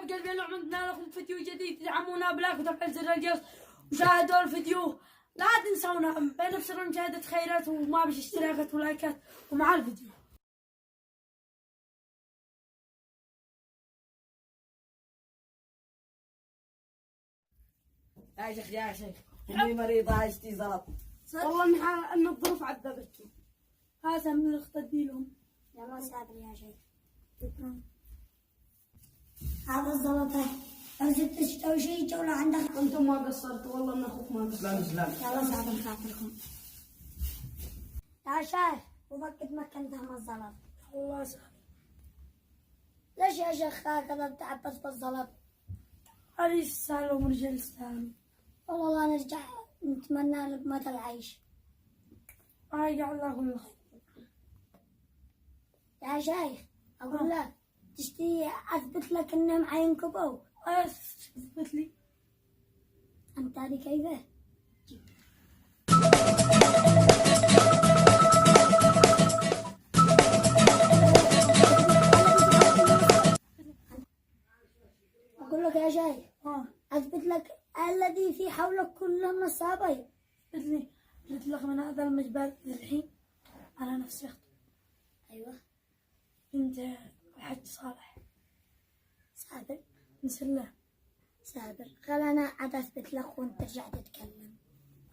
حبايب قلبي، اليوم عندنا لكم فيديو جديد. دعمونا بلايك وتفعيل زر الجرس وشاهدوا الفيديو. لا تنسونا بنفسنا مشاهدة خيرات وما بش اشتراكات ولايكات ومع الفيديو. يا شيخ يا شيخ امي مريضة عشتي زلط. والله ان الظروف عذبتني. هذا من اختدي لهم. يلا صابر يا شيخ. هذا الزلطة لازم تشتري شيء ولا عندك؟ انتم ما قصرتوا والله، من اخوك ما قصرت. سلام يلا صابر خاطركم. يا شيخ وفكت مكانتها الزلط. الله سهل. ليش يا شيخ هكذا تعبت بالزلط؟ هذه السهل ورجال السهل. والله لا نرجع نتمنى لك مدى العيش. رجع الله كل خير. يا شيخ أقول لك تشتي أثبت لك إنهم حينكبوا. اثبت لي. أنت هذه كيفه؟ أقول لك يا شيخ أثبت لك الذي في حولك كله مصابي. اثبت لي. قلت لك من هذا المجبر الحين على نفسي أخطب. أيوه بنت الحج صالح. صابر نسله. صابر خل أنا عاد أثبت لك وأنت ترجع تتكلم.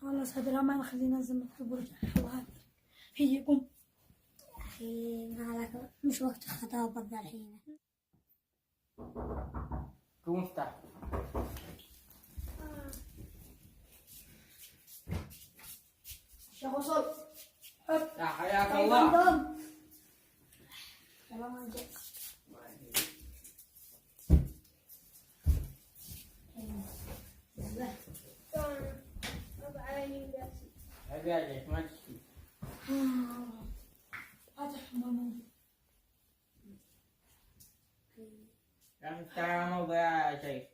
والله صابر ما نخلينا ننزل نكتب ورجع حوالي. هي قم. يا أخي مالك مش وقت خطابة ذا الحين. قوم افتح. شيخ وصل. يا حياك الله. يلا ما نجي. عبالك ما تشكي. فاتح ماما. يا اخي تعال موضوع يا شيخ.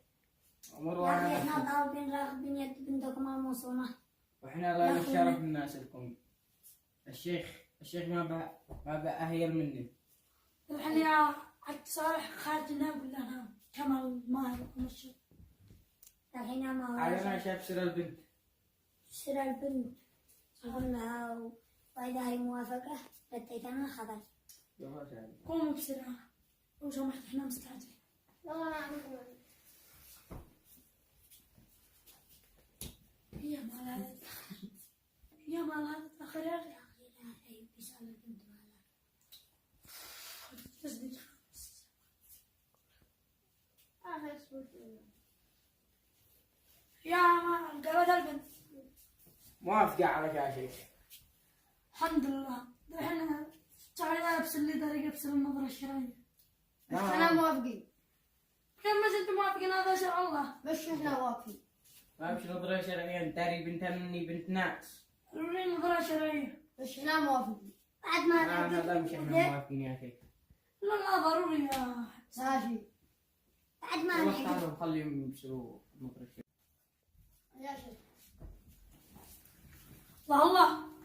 امر يا أخي وانا إحنا طالبين راغبين يد بنتكم الموصونة. واحنا لا نشرف الناس لكم. الشيخ ما بأهيل مني. الحين يا حج صالح خارجنا ولا نام كمال ماهر ومشي. الحين ما هو علينا شاف سر البنت. سر البنت أقول لها وإذا هي موافقة رديتنا خبر. قوموا بسرعة لو سمحت، احنا مستعجلين. يا مال هذا التأخير، يا مال هذا التأخير يا أخي. يا أخي لا عيب بيسأل البنت مالها. تصدق يا مال قالت البنت. موافقة على يا شيخ. الحمد لله. الحين تعالى البس اللي داري ابس النظرة الشرعية. احنا موافقين، كيف ما انتم موافقين؟ هذا شرع الله. بس احنا واقفين. ما مش نظرة شرعية، داري بنتها مني بنت ناس. الورين نظرة شرعية. بس احنا موافقين. بعد ما هذا مش احنا موافقين يا شيخ. لا ضروري يا ساشي بعد ما والله نعقد. تعالوا نخليهم يبصروا نظرة شرعية. يا شيخ والله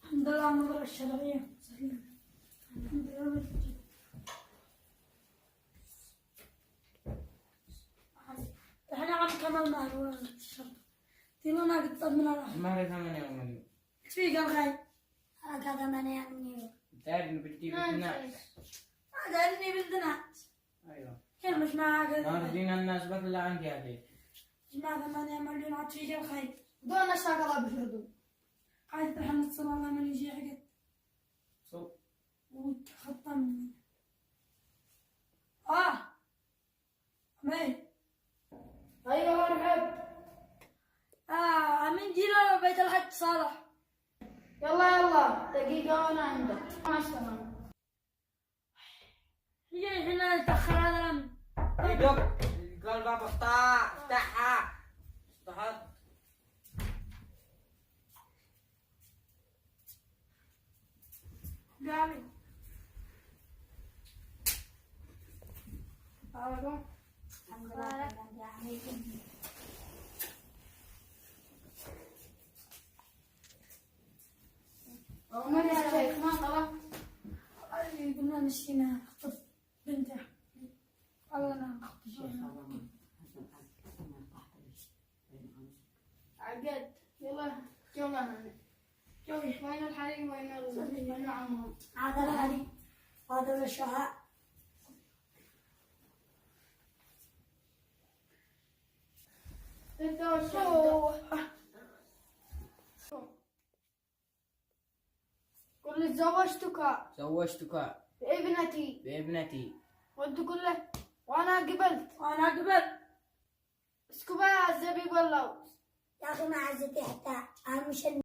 الحمد لله النظرة الشرعية سليمة. الحمد لله. الحين عم كمال مال ولا الشرط تينا قد طمنا راح ما هي 8 مليون. في قال خير. هكذا من يعني داري انه بنتي بنت ناس. هذا اني بنت ناس. ايوه. كل مش معاه ما كذا. رضينا الناس بس اللي عندي يا شيخ. جماعة 8 مليون عاد في قال خير. دون اشتاق الله بشردون. قاعد الحين اتصل الله من يجي حقت صو. وتخطى مني. مين؟ ايوه مرحب. من جينا بيت الحج صالح. يلا دقيقة وانا عندك. ما اشتغل. هي هنا تأخر هذا الأمر. يدق. قال بابا افتحها. افتحت. قامي. الحمد لله رب العالمين. مسكينة أخطب بنتها. والله أنا أخطب. عقد يلا يلا شوف وين الحريم وين عمهم. هذا الحريم وهذا الشهاء. قل زوجتك بابنتي وانت قل له وانا قبلت اسكبها الزبيب والله. يا أخي ما عزتي حتى أهم شيء